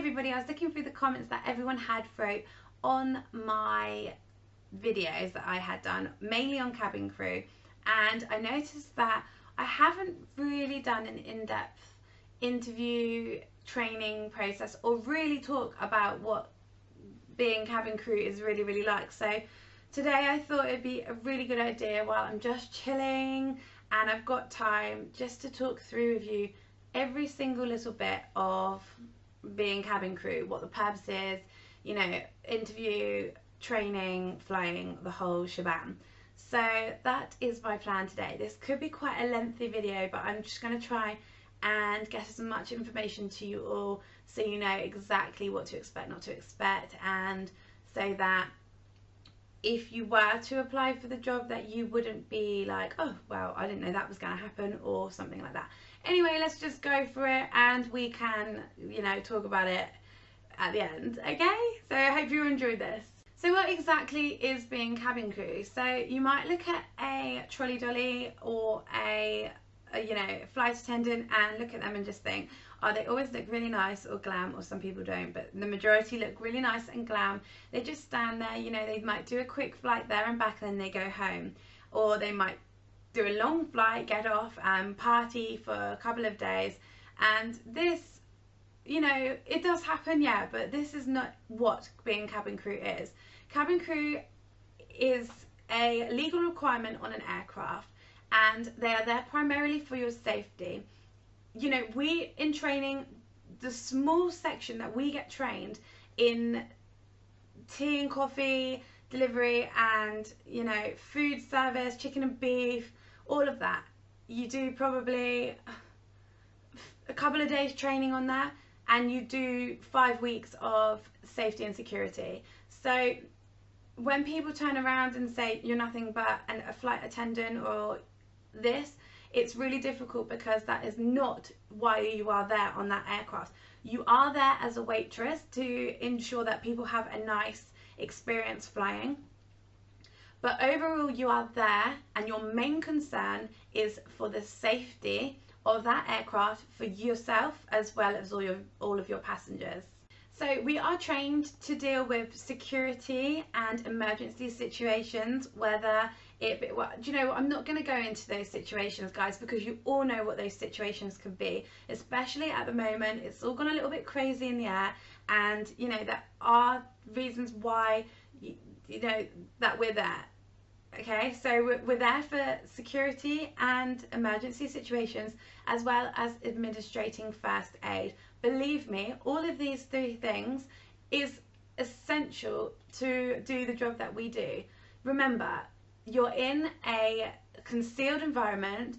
everybody. I was looking through the comments that everyone had wrote on my videos that I had done, mainly on cabin crew, and I noticed that I haven't really done an in-depth interview training process or really talk about what being cabin crew is really like. So today I thought it'd be a really good idea, while I'm just chilling and I've got time, just to talk through with you every single little bit of being cabin crew, what the purpose is, you know, interview, training, flying, the whole shebang. So that is my plan today. This could be quite a lengthy video, but I'm just going to try and get as much information to you all so you know exactly what to expect, not to expect, and so that if you were to apply for the job, that you wouldn't be like, oh well, I didn't know that was going to happen, or something like that. Anyway, let's just go for it and we can, you know, talk about it at the end. Okay, so I hope you enjoyed this. So what exactly is being cabin crew? So you might look at a trolley dolly or a you know, flight attendant and look at them and just think, oh, they always look really nice or glam, or some people don't, but the majority look really nice and glam. They just stand there, you know, they might do a quick flight there and back and then they go home, or they might do a long flight, get off and party for a couple of days. And this, you know, it does happen, yeah, but this is not what being cabin crew is. Cabin crew is a legal requirement on an aircraft, and they are there primarily for your safety. You know, we in training, the small section that we get trained in tea and coffee delivery and, you know, food service, chicken and beef, all of that, you do probably a couple of days training on that, and you do 5 weeks of safety and security. So when people turn around and say you're nothing but a flight attendant or this, it's really difficult, because that is not why you are there on that aircraft. You are there as a waitress to ensure that people have a nice experience flying, but overall you are there and your main concern is for the safety of that aircraft, for yourself as well as all of your passengers. So we are trained to deal with security and emergency situations, whether it be, well, do you know what, I'm not going to go into those situations, guys, because you all know what those situations could be, especially at the moment. It's all gone a little bit crazy in the air, and you know, there are reasons why you know that we're there. Okay, so we're there for security and emergency situations, as well as administrating first aid. Believe me, all of these 3 things is essential to do the job that we do. Remember, you're in a concealed environment,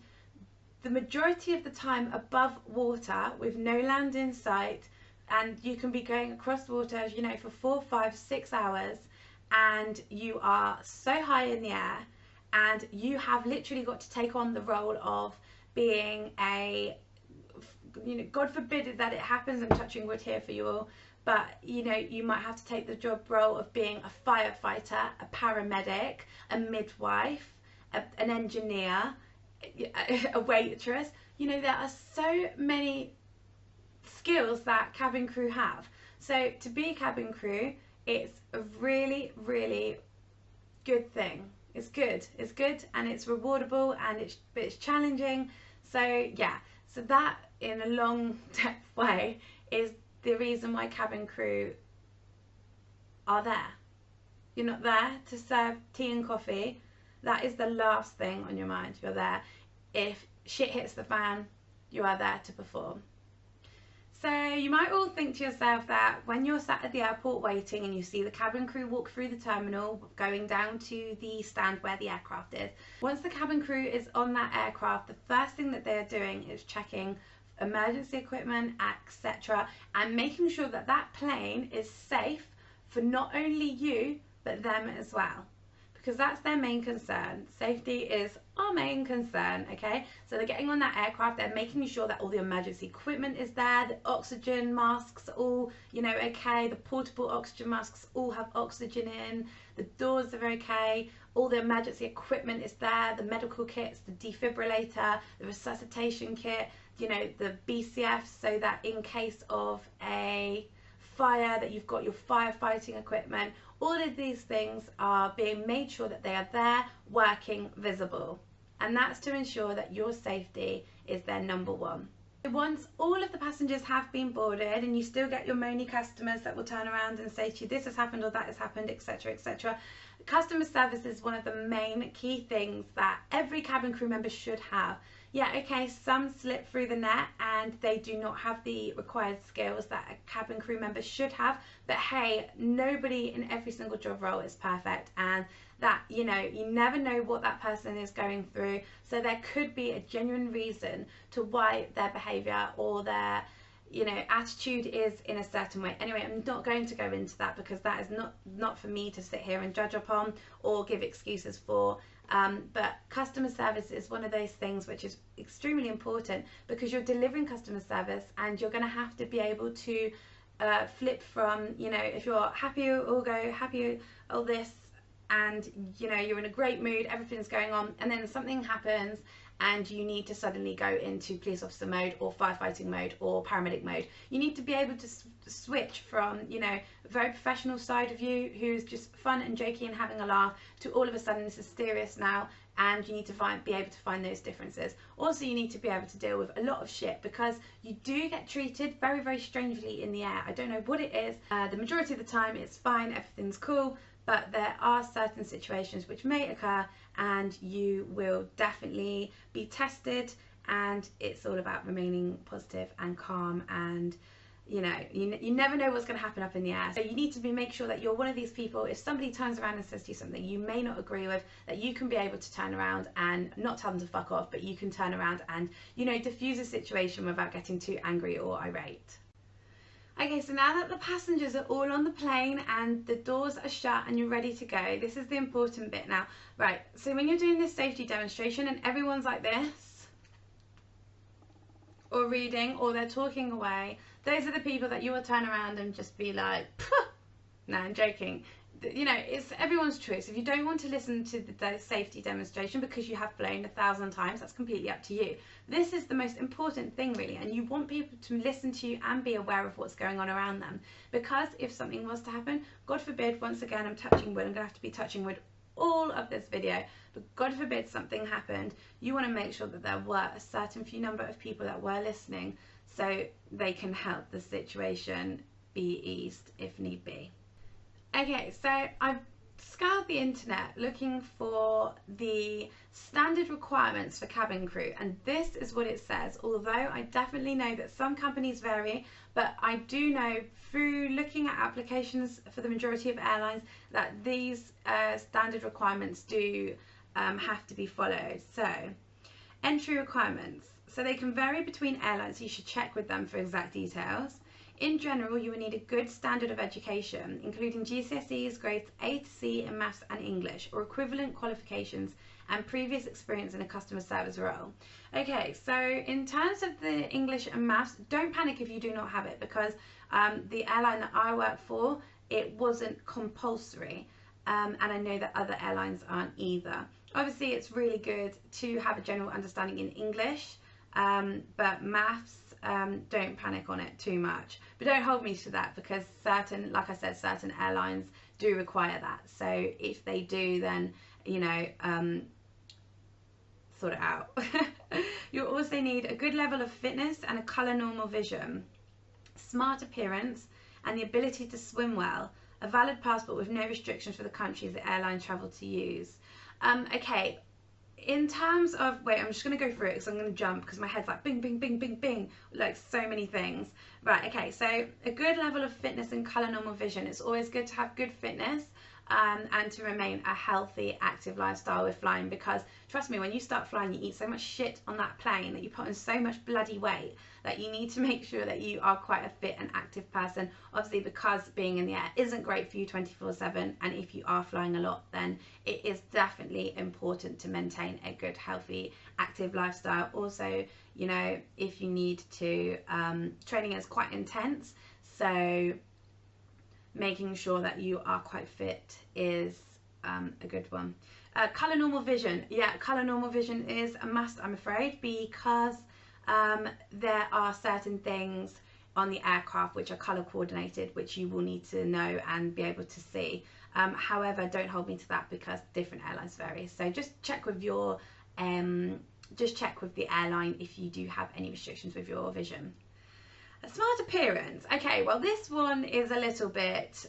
the majority of the time above water with no land in sight, and you can be going across water, you know, for 4, 5, 6 hours, and you are so high in the air, and you have literally got to take on the role of being a, you know, God forbid that it happens, I'm touching wood here for you all, but you know, you might have to take the job role of being a firefighter, a paramedic, a midwife, an engineer, a waitress. You know, there are so many skills that cabin crew have. So to be cabin crew, it's a really good thing. It's good, and it's rewardable, and it's challenging. So yeah, so that in a long depth way is the reason why cabin crew are there. You're not there to serve tea and coffee. That is the last thing on your mind. You're there if shit hits the fan, you are there to perform. So you might all think to yourself that when you're sat at the airport waiting and you see the cabin crew walk through the terminal going down to the stand where the aircraft is, once the cabin crew is on that aircraft, the first thing that they're doing is checking emergency equipment, etc., and making sure that that plane is safe for not only you but them as well, because that's their main concern. Safety is our main concern. Okay, so they're getting on that aircraft, they're making sure that all the emergency equipment is there, the oxygen masks are all, you know, okay, the portable oxygen masks all have oxygen in, the doors are okay, all the emergency equipment is there, the medical kits, the defibrillator, the resuscitation kit, you know, the BCF, so that in case of a fire, that you've got your firefighting equipment. All of these things are being made sure that they are there, working, visible. And that's to ensure that your safety is their number one. Once all of the passengers have been boarded, and you still get your moany customers that will turn around and say to you, this has happened or that has happened, etc., etc. Customer service is one of the main key things that every cabin crew member should have. Yeah, okay, some slip through the net and they do not have the required skills that a cabin crew member should have, but hey, nobody in every single job role is perfect, and that, you know, you never know what that person is going through, so there could be a genuine reason to why their behavior or their, you know, attitude is in a certain way. Anyway, I'm not going to go into that because that is not for me to sit here and judge upon or give excuses for. But customer service is one of those things which is extremely important, because you're delivering customer service and you're going to have to be able to flip from, you know, if you're happy or go happy all this, and you know you're in a great mood, everything's going on, and then something happens and you need to suddenly go into police officer mode or firefighting mode or paramedic mode. You need to be able to switch from, you know, a very professional side of you who's just fun and jokey and having a laugh, to all of a sudden this is serious now, and you need to be able to find those differences. Also, you need to be able to deal with a lot of shit, because you do get treated very, very strangely in the air. I don't know what it is. The majority of the time it's fine, everything's cool, but there are certain situations which may occur and you will definitely be tested, and it's all about remaining positive and calm, and you know, you never know what's going to happen up in the air. So you need to make sure that you're one of these people, if somebody turns around and says to you something you may not agree with, that you can be able to turn around and not tell them to fuck off, but you can turn around and, you know, diffuse a situation without getting too angry or irate. Okay, so now that the passengers are all on the plane and the doors are shut and you're ready to go, this is the important bit now. Right, so when you're doing this safety demonstration and everyone's like this, or reading, or they're talking away, those are the people that you will turn around and just be like, no, I'm joking. You know, it's everyone's choice. If you don't want to listen to the safety demonstration because you have flown 1,000 times, that's completely up to you. This is the most important thing, really, and you want people to listen to you and be aware of what's going on around them, because if something was to happen, God forbid, once again, I'm touching wood, I'm going to have to be touching wood all of this video, but God forbid something happened, you want to make sure that there were a certain few number of people that were listening, so they can help the situation be eased if need be. Okay, so I've scoured the internet looking for the standard requirements for cabin crew, and this is what it says, although I definitely know that some companies vary, but I do know through looking at applications for the majority of airlines that these standard requirements do have to be followed. So, entry requirements. So they can vary between airlines, so you should check with them for exact details. In general, you will need a good standard of education, including GCSEs, grades A to C in maths and English, or equivalent qualifications, and previous experience in a customer service role. Okay, so in terms of the English and maths, don't panic if you do not have it, because the airline that I work for, it wasn't compulsory, and I know that other airlines aren't either. Obviously, it's really good to have a general understanding in English, but maths, don't panic on it too much, but don't hold me to that, because certain, like I said, certain airlines do require that. So if they do, then, you know, sort it out. You'll also need a good level of fitness and a colour normal vision, smart appearance, and the ability to swim well, a valid passport with no restrictions for the countries the airline travel to use. Okay, in terms of, wait, I'm just going to go through it because I'm going to jump because my head's like bing, bing, bing, bing, bing, like so many things. Right, okay, so a good level of fitness and colour normal vision. It's always good to have good fitness and to remain a healthy, active lifestyle with flying, because trust me, when you start flying, you eat so much shit on that plane that you put on so much bloody weight that you need to make sure that you are quite a fit and active person. Obviously, because being in the air isn't great for you 24/7, and if you are flying a lot, then it is definitely important to maintain a good, healthy, active lifestyle. Also, you know, if you need to, training is quite intense, so making sure that you are quite fit is a good one. Colour normal vision. Yeah, colour normal vision is a must, I'm afraid, because there are certain things on the aircraft which are colour coordinated, which you will need to know and be able to see. However, don't hold me to that because different airlines vary. So just check with your just check with the airline if you do have any restrictions with your vision. A smart appearance. Okay, well this one is a little bit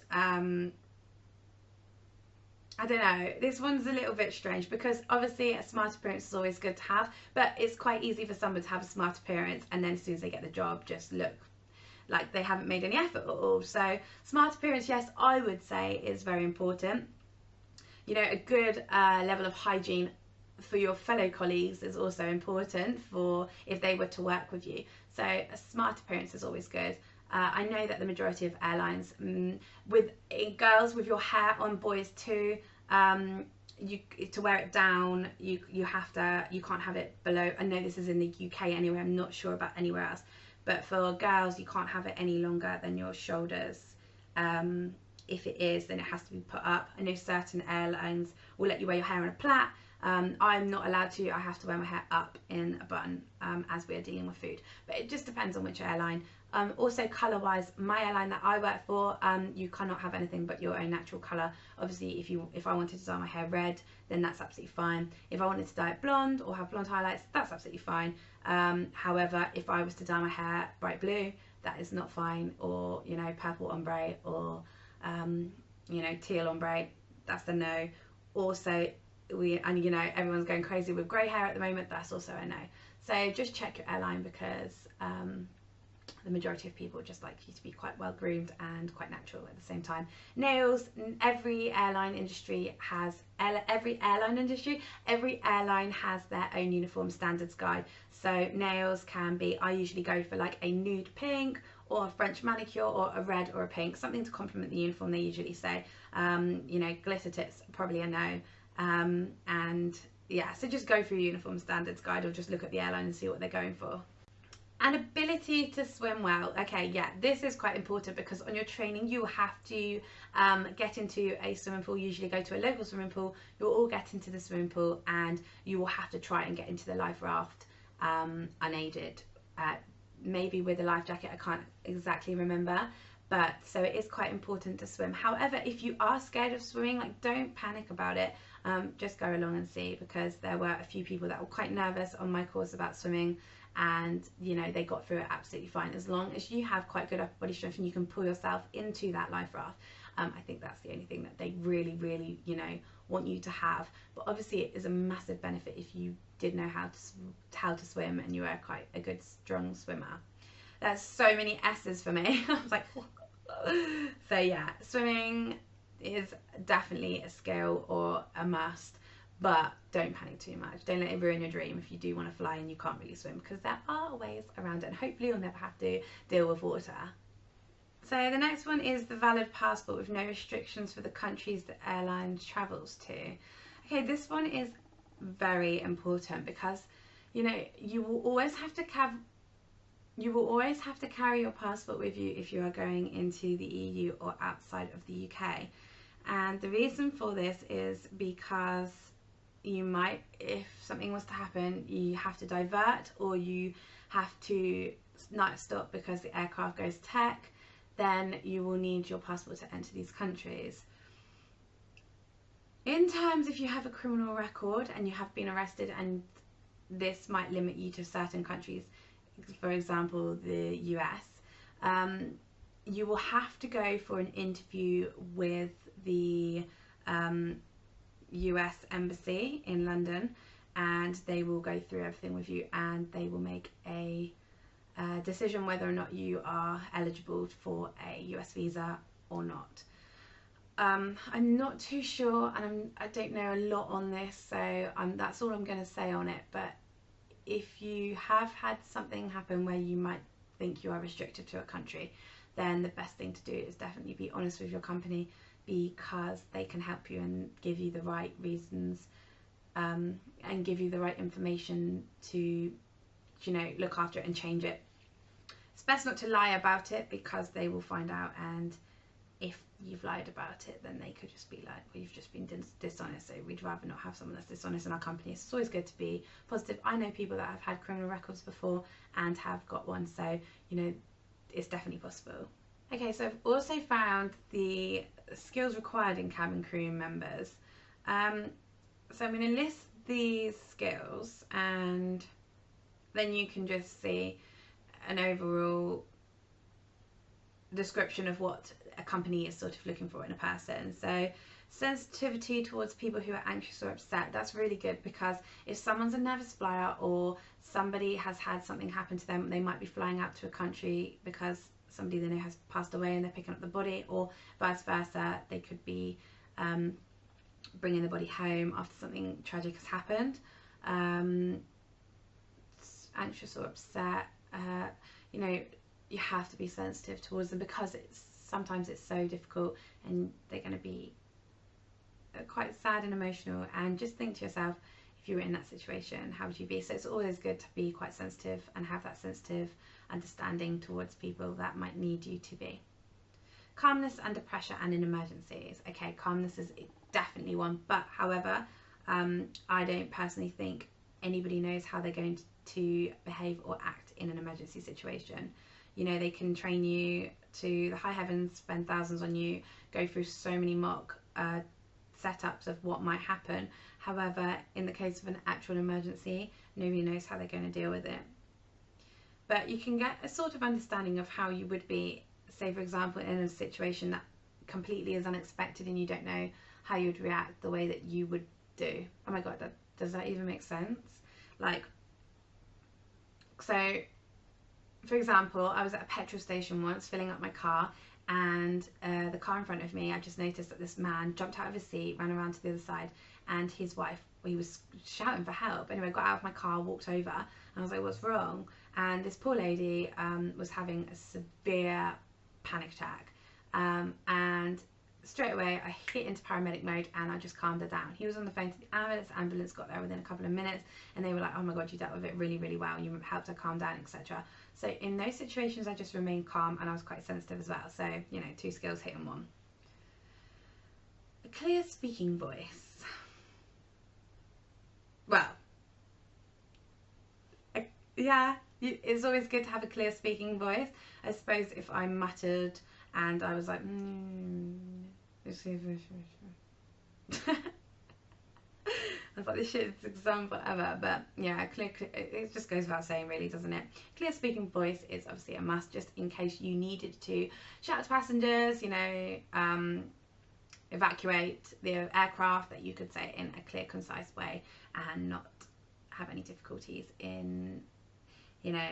I don't know, this one's a little bit strange because obviously a smart appearance is always good to have, but it's quite easy for someone to have a smart appearance and then as soon as they get the job just look like they haven't made any effort at all. So smart appearance, yes, I would say is very important. You know, a good level of hygiene for your fellow colleagues is also important for if they were to work with you. So a smart appearance is always good. I know that the majority of airlines, with girls with your hair on, boys too, you to wear it down, you can't have it below. I know this is in the UK anyway, I'm not sure about anywhere else, but for girls you can't have it any longer than your shoulders. If it is, then it has to be put up. I know certain airlines will let you wear your hair in a plait. I'm not allowed to. I have to wear my hair up in a bun as we are dealing with food, but it just depends on which airline. Also colour wise, my airline that I work for, you cannot have anything but your own natural colour. Obviously if I wanted to dye my hair red, then that's absolutely fine. If I wanted to dye it blonde or have blonde highlights, that's absolutely fine. However, if I was to dye my hair bright blue, that is not fine, or you know, purple ombre, or you know, teal ombre, that's a no. Also and you know, everyone's going crazy with grey hair at the moment, that's also a no. So just check your airline because the majority of people just like you to be quite well groomed and quite natural at the same time. Nails, every airline has their own uniform standards guide. So nails can be, I usually go for like a nude pink or a French manicure or a red or a pink, something to complement the uniform, they usually say. You know, glitter tips, probably a no. And yeah, so just go through your uniform standards guide or just look at the airline and see what they're going for. An ability to swim well. Okay, yeah, this is quite important because on your training you have to get into a swimming pool, usually go to a local swimming pool, you'll all get into the swimming pool and you will have to try and get into the life raft unaided, maybe with a life jacket, I can't exactly remember, but so it is quite important to swim. However, if you are scared of swimming, like don't panic about it, just go along and see, because there were a few people that were quite nervous on my course about swimming, and you know, they got through it absolutely fine. As long as you have quite good upper body strength and you can pull yourself into that life raft, I think that's the only thing that they really, you know, want you to have. But obviously it is a massive benefit if you did know how to swim and you are quite a good strong swimmer. There's so many S's for me. I was like so yeah, swimming is definitely a skill or a must, but don't panic too much. Don't let it ruin your dream if you do want to fly and you can't really swim, because there are ways around it and hopefully you'll never have to deal with water. So the next one is the valid passport with no restrictions for the countries the airline travels to. Okay, this one is very important because, you know, you will always have to carry your passport with you if you are going into the EU or outside of the UK. And the reason for this is because you might, if something was to happen, you have to divert or you have to night stop because the aircraft goes tech, then you will need your passport to enter these countries. In terms, if you have a criminal record and you have been arrested, and this might limit you to certain countries, for example the US, you will have to go for an interview with the US Embassy in London, and they will go through everything with you and they will make a decision whether or not you are eligible for a US visa or not. I'm not too sure, and I don't know a lot on this, so that's all I'm going to say on it. But if you have had something happen where you might think you are restricted to a country, then the best thing to do is definitely be honest with your company, because they can help you and give you the right reasons and give you the right information to, you know, look after it and change it. It's best not to lie about it because they will find out, and if you've lied about it, then they could just be like, well, you've just been dishonest. So we'd rather not have someone that's dishonest in our company. It's always good to be positive. I know people that have had criminal records before and have got one, so you know, it's definitely possible. Okay, so I've also found the skills required in cabin crew members. So I'm going to list these skills, and then you can just see an overall description of what a company is sort of looking for in a person. So sensitivity towards people who are anxious or upset, that's really good, because if someone's a nervous flyer or somebody has had something happen to them, they might be flying out to a country because somebody they know has passed away and they're picking up the body, or vice versa, they could be bringing the body home after something tragic has happened. Anxious or upset, you know, you have to be sensitive towards them, because sometimes it's so difficult and they're going to be quite sad and emotional, and just think to yourself, if you were in that situation, how would you be? So it's always good to be quite sensitive and have that sensitive understanding towards people that might need you to be. Calmness under pressure and in emergencies. Okay, calmness is definitely one, but however, I don't personally think anybody knows how they're going to behave or act in an emergency situation. You know, they can train you to the high heavens, spend thousands on you, go through so many mock setups of what might happen. However, in the case of an actual emergency, nobody knows how they're going to deal with it. But you can get a sort of understanding of how you would be, say for example, in a situation that completely is unexpected and you don't know how you would react, the way that you would do. Oh my god, does that even make sense? Like, so for example, I was at a petrol station once filling up my car, and the car in front of me, I just noticed that this man jumped out of his seat, ran around to the other side, and his wife, he was shouting for help. Anyway, I got out of my car, walked over, and I was like, what's wrong? And this poor lady was having a severe panic attack, and straight away I hit into paramedic mode and I just calmed her down. He was on the phone to the ambulance got there within a couple of minutes, and they were like, oh my god, you dealt with it really, really well, you helped her calm down, etc. So in those situations I just remained calm, and I was quite sensitive as well. So, you know, 2 skills hit in 1. A clear speaking voice. Well, yeah, it's always good to have a clear speaking voice. I suppose if I muttered and I was like, I was like, this shit's example ever. But yeah, it just goes without saying really, doesn't it? Clear speaking voice is obviously a must, just in case you needed to shout to passengers, you know, evacuate the aircraft, that you could say it in a clear, concise way and not have any difficulties in, you know,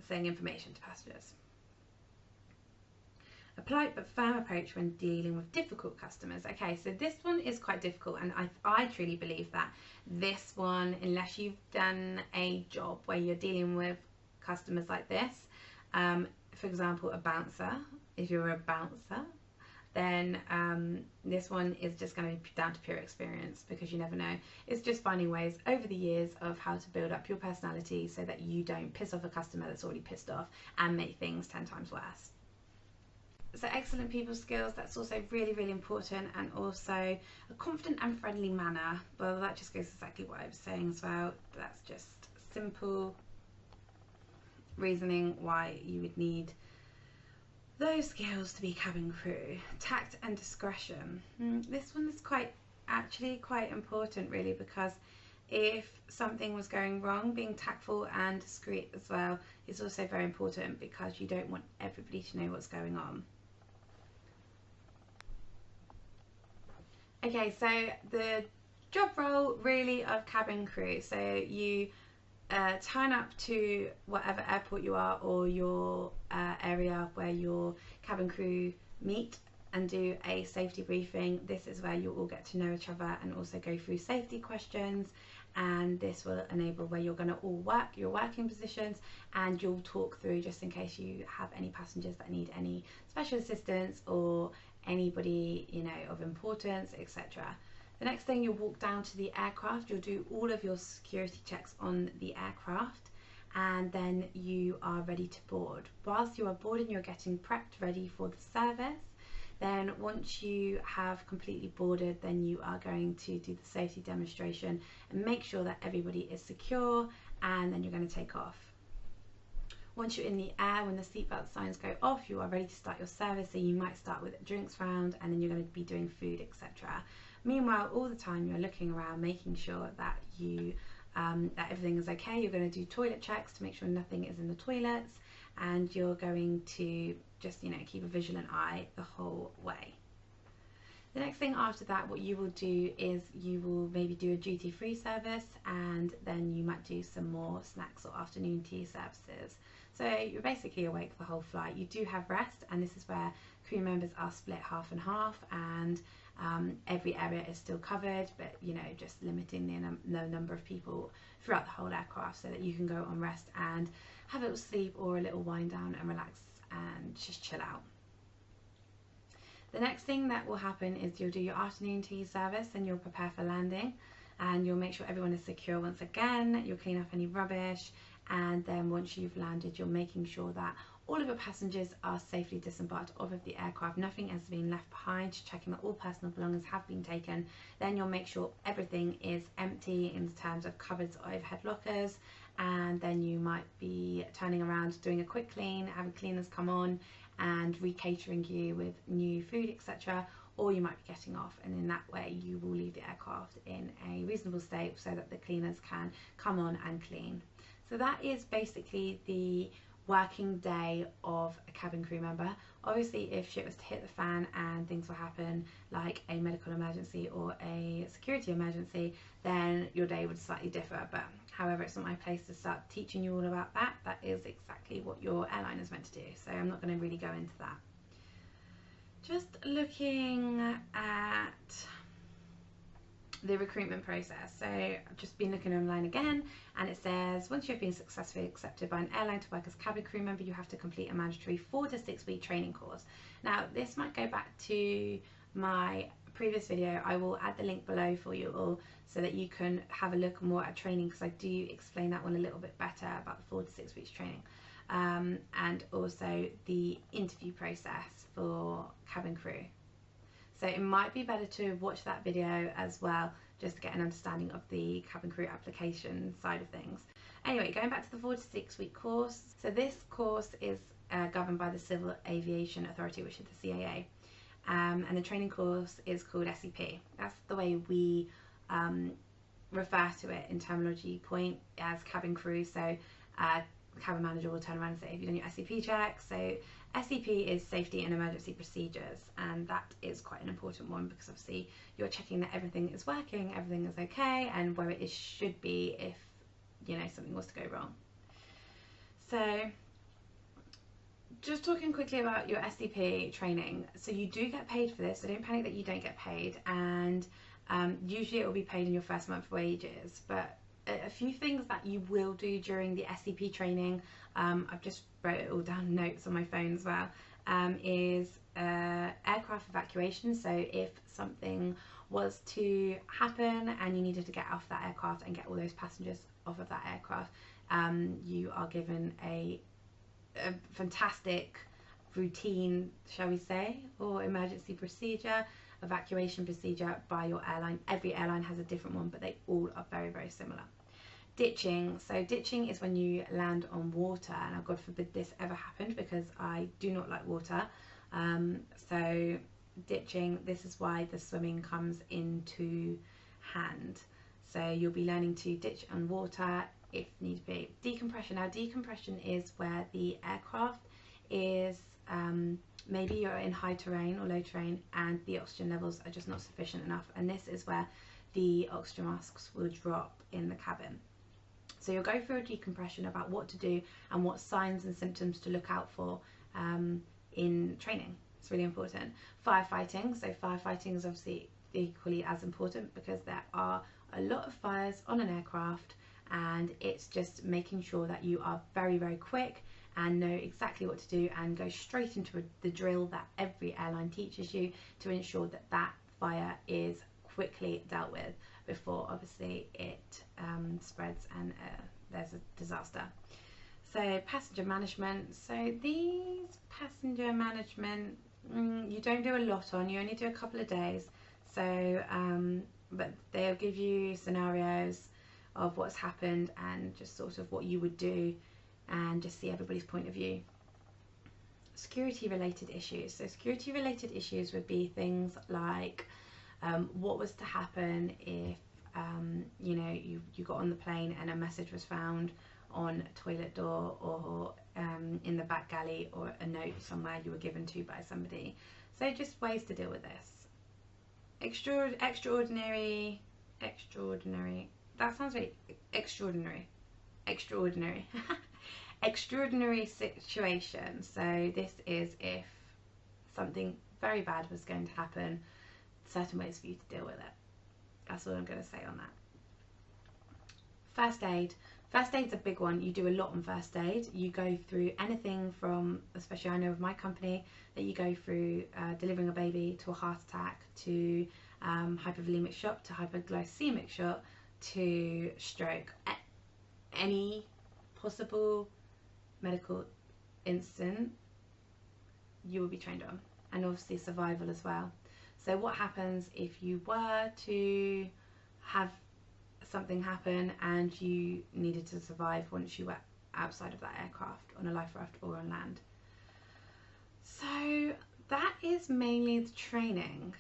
saying information to passengers. A polite but firm approach when dealing with difficult customers. Okay, so this one is quite difficult, and I truly believe that this one, unless you've done a job where you're dealing with customers like this, for example, a bouncer, if you're a bouncer, then this one is just going to be down to pure experience, because you never know. It's just finding ways over the years of how to build up your personality so that you don't piss off a customer that's already pissed off and make things 10 times worse. So excellent people skills, that's also really, really important, and also a confident and friendly manner. Well, that just goes exactly what I was saying as well. That's just simple reasoning why you would need those skills to be cabin crew. Tact and discretion. This one is actually quite important really, because if something was going wrong, being tactful and discreet as well is also very important, because you don't want everybody to know what's going on. Okay, so the job role really of cabin crew. So you turn up to whatever airport you are, or your area where your cabin crew meet, and do a safety briefing. This is where you all get to know each other and also go through safety questions, and this will enable where you're going to all work your working positions, and you'll talk through just in case you have any passengers that need any special assistance or anybody, you know, of importance, etc. The next thing, you'll walk down to the aircraft, you'll do all of your security checks on the aircraft, and then you are ready to board. Whilst you are boarding, you're getting prepped ready for the service. Then once you have completely boarded, then you are going to do the safety demonstration and make sure that everybody is secure, and then you're going to take off. Once you're in the air, when the seatbelt signs go off, you are ready to start your service. So you might start with a drinks round, and then you're going to be doing food, etc. Meanwhile, all the time you're looking around, making sure that you that everything is okay. You're going to do toilet checks to make sure nothing is in the toilets, and you're going to just, you know, keep a vigilant eye the whole way. The next thing after that, what you will do is you will maybe do a duty-free service, and then you might do some more snacks or afternoon tea services. So you're basically awake the whole flight. You do have rest, and this is where crew members are split half and half, and every area is still covered, but, you know, just limiting the number of people throughout the whole aircraft so that you can go on rest and have a little sleep or a little wind down and relax and just chill out. The next thing that will happen is you'll do your afternoon tea service, and you'll prepare for landing, and you'll make sure everyone is secure once again. You'll clean up any rubbish, and then once you've landed, you're making sure that all of your passengers are safely disembarked off of the aircraft. Nothing has been left behind, checking that all personal belongings have been taken. Then you'll make sure everything is empty in terms of cupboards or overhead lockers, and then you might be turning around, doing a quick clean, having cleaners come on and re-catering you with new food, etc. Or you might be getting off, and in that way you will leave the aircraft in a reasonable state so that the cleaners can come on and clean. So that is basically the working day of a cabin crew member. Obviously, if shit was to hit the fan and things will happen like a medical emergency or a security emergency, then your day would slightly differ. But however, it's not my place to start teaching you all about that. That is exactly what your airline is meant to do, so I'm not going to really go into that. Just looking at the recruitment process. So I've just been looking online again, and it says once you've been successfully accepted by an airline to work as a cabin crew member, you have to complete a mandatory 4 to 6 week training course. Now this might go back to my previous video. I will add the link below for you all so that you can have a look more at training, because I do explain that one a little bit better about the 4 to 6 weeks training, and also the interview process for cabin crew. So it might be better to watch that video as well, just to get an understanding of the cabin crew application side of things. Anyway, going back to the 4 to 6 week course. So this course is governed by the Civil Aviation Authority, which is the CAA. And the training course is called SEP. That's the way we refer to it in terminology point as cabin crew. So the cabin manager will turn around and say, have you done your SEP check? So SEP is safety and emergency procedures, and that is quite an important one, because obviously you're checking that everything is working, everything is okay, and where it should be if, you know, something was to go wrong. So just talking quickly about your SEP training. So you do get paid for this, so don't panic that you don't get paid, and usually it will be paid in your first month wages. But a few things that you will do during the SEP training, I've just wrote it all down, notes on my phone as well, is aircraft evacuation. So if something was to happen and you needed to get off that aircraft and get all those passengers off of that aircraft, you are given a fantastic routine, shall we say, or emergency procedure, evacuation procedure by your airline. Every airline has a different one, but they all are very, very similar. Ditching. So ditching is when you land on water, and God forbid this ever happened, because I do not like water. So ditching, this is why the swimming comes into hand. So you'll be learning to ditch on water if need be. Decompression. Now decompression is where the aircraft is maybe you're in high terrain or low terrain and the oxygen levels are just not sufficient enough, and this is where the oxygen masks will drop in the cabin. So you'll go through a decompression about what to do and what signs and symptoms to look out for in training. It's really important. Firefighting. So firefighting is obviously equally as important, because there are a lot of fires on an aircraft, and it's just making sure that you are very, very quick and know exactly what to do and go straight into the drill that every airline teaches you to ensure that that fire is quickly dealt with before obviously it spreads and there's a disaster. So passenger management. So these passenger management, you don't do a lot on, you only do a couple of days. So but they'll give you scenarios of what's happened and just sort of what you would do and just see everybody's point of view. Security related issues. So security related issues would be things like what was to happen if you know, you got on the plane and a message was found on a toilet door, or in the back galley, or a note somewhere you were given to by somebody. So just ways to deal with this. Extraordinary, that sounds very extraordinary. Extraordinary situation. So this is if something very bad was going to happen, certain ways for you to deal with it. That's all I'm going to say on that. First aid. First aid's a big one. You do a lot on first aid. You go through anything from, especially I know with my company, that you go through delivering a baby, to a heart attack, to hypovolemic shock, to hypoglycemic shock, to stroke. Any possible medical incident you will be trained on, and obviously survival as well. So what happens if you were to have something happen and you needed to survive once you were outside of that aircraft, on a life raft or on land? So that is mainly the training,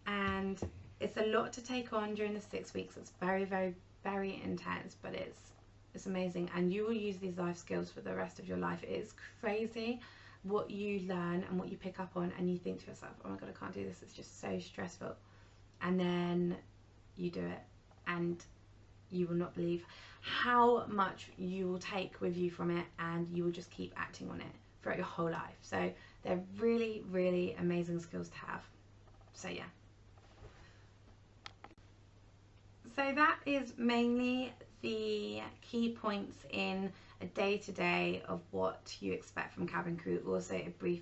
and it's a lot to take on during the 6 weeks. It's very, very, very intense, but it's amazing, and you will use these life skills for the rest of your life. It is crazy what you learn and what you pick up on, and you think to yourself, oh my god, I can't do this, it's just so stressful, and then you do it, and you will not believe how much you will take with you from it, and you will just keep acting on it throughout your whole life. So they're really, really amazing skills to have. So yeah, so that is mainly the key points in a day-to-day of what you expect from cabin crew. Also a brief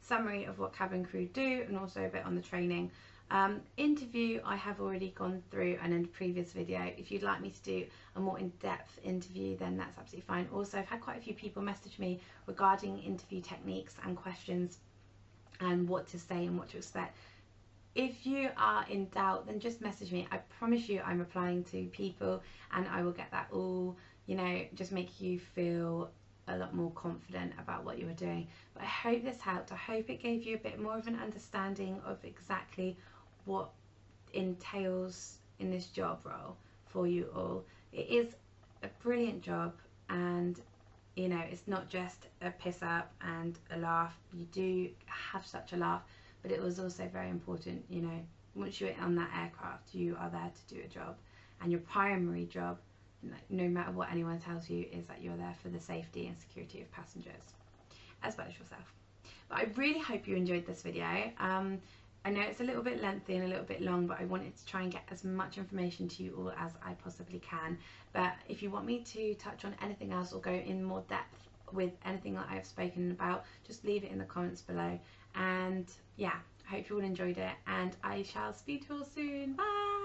summary of what cabin crew do, and also a bit on the training. Interview I have already gone through, and in a previous video. If you'd like me to do a more in-depth interview, then that's absolutely fine. Also, I've had quite a few people message me regarding interview techniques and questions and what to say and what to expect. If you are in doubt, then just message me. I promise you I'm replying to people, and I will get that all, you know, just make you feel a lot more confident about what you are doing. But I hope this helped. I hope it gave you a bit more of an understanding of exactly what entails in this job role for you all. It is a brilliant job, and you know, it's not just a piss up and a laugh. You do have such a laugh, but it was also very important, you know, once you're on that aircraft, you are there to do a job, and your primary job, no matter what anyone tells you, is that you're there for the safety and security of passengers, as well as yourself. But I really hope you enjoyed this video. I know it's a little bit lengthy and a little bit long, but I wanted to try and get as much information to you all as I possibly can. But if you want me to touch on anything else or go in more depth with anything that I've spoken about, just leave it in the comments below. And yeah, I hope you all enjoyed it, and I shall speak to you all soon. Bye!